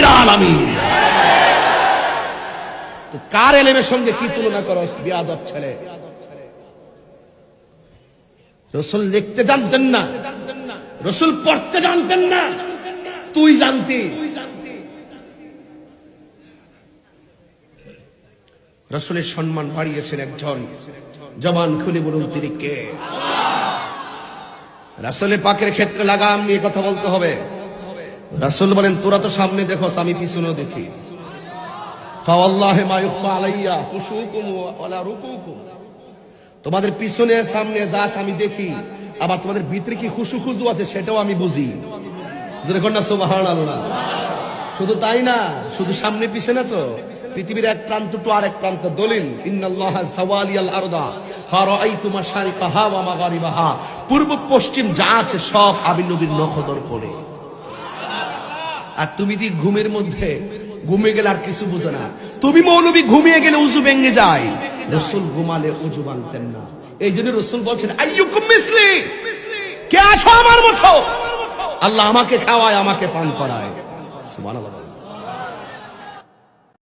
রাব্বিল আলামিন। তো কার ইলমের সঙ্গে কি তুলনা করস বেয়াদব ছেলে? রাসূল লিখতে জানতেন না, রাসূল পড়তে জানতেন না, তুই জানতি। রাসূলের সম্মান বাড়িয়েছেন একজন, জবান খুলে বলুন তিনি কে? রাসূলের পাকের ক্ষেত্রে লাগাম নিয়ে কথা বলতে হবে। রাসূল বলেন তোরা তো সামনে দেখোস, আমি পিছনেও দেখি। ফাওয়াল্লাহি মা ইখফা আলাইয়া খুশুকুম ওয়ালা রুকুকুম, তোমাদের পিছনে সামনে যাস আমি দেখি, আবার তোমাদের ভিতরে কি খুশু খুজু আছে সেটাও আমি বুঝি। জোরে কর না সুবহানাল্লাহ। শুধু তাই না, শুধু সামনে পিছনে তো, পৃথিবীর এক প্রান্ত টু আরেক প্রান্ত দলিল। ইন্নাল্লাহা যাওয়ালিয়াল আরদা ফারাআইতু মাশারিকাহা ওয়া মাগারিবাহা, পূর্ব পশ্চিম যা আছে সব আমি নবীর নখদর করে। আর তুমি দি ঘুমের মধ্যে ঘুমিয়ে গেলে আর কিছু বুঝো না। তুমি মৌলবী ঘুমিয়ে গেলে উযু ভেঙে যায়, রাসূল ঘুমালে উযু ভাঙতেন না। এই জন্য রাসূল বলছেন আইয়ুকুম মিসলি, কে আছো আমার মতো? আল্লাহ আমাকে খাওয়ায়, আমাকে পান করায়। সুবহানাল্লাহ।